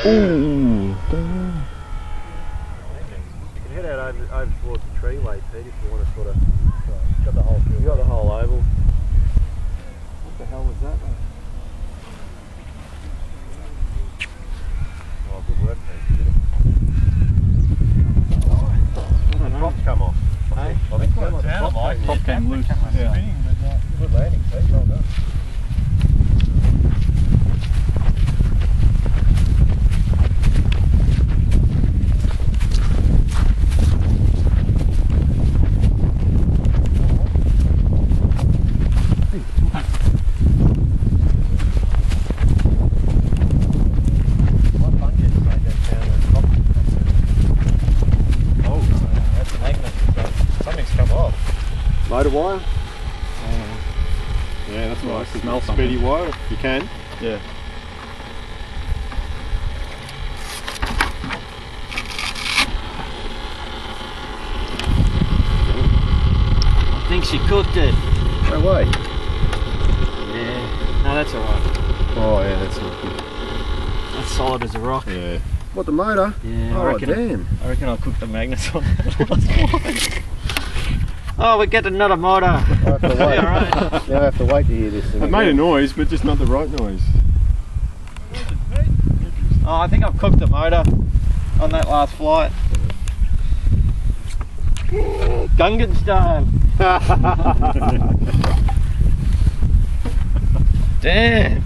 Ooh, damn. You can head out over towards the treeway, Pete, if you want to sort of... Got the whole field. You got the whole oval. What the hell was that, mate? Oh, good work, Pete. The props come off. Hey? I think the prop came loose. Yeah. Good landing, Pete. Well done. Motor wire? Yeah, that's nice. Smell speedy wire if you can. Yeah. I think she cooked it. No way. Yeah. No, that's alright. Oh yeah, that's not good. That's solid as a rock. Yeah. What, the motor? Yeah, oh, I reckon. Damn. I reckon I'll cook the magnets on it. Oh, we get another motor. I have to wait. Yeah, right. Now I have to wait to hear this thing. It made a noise, but just not the right noise. Oh, I think I've cooked the motor on that last flight. Gungan style. Damn.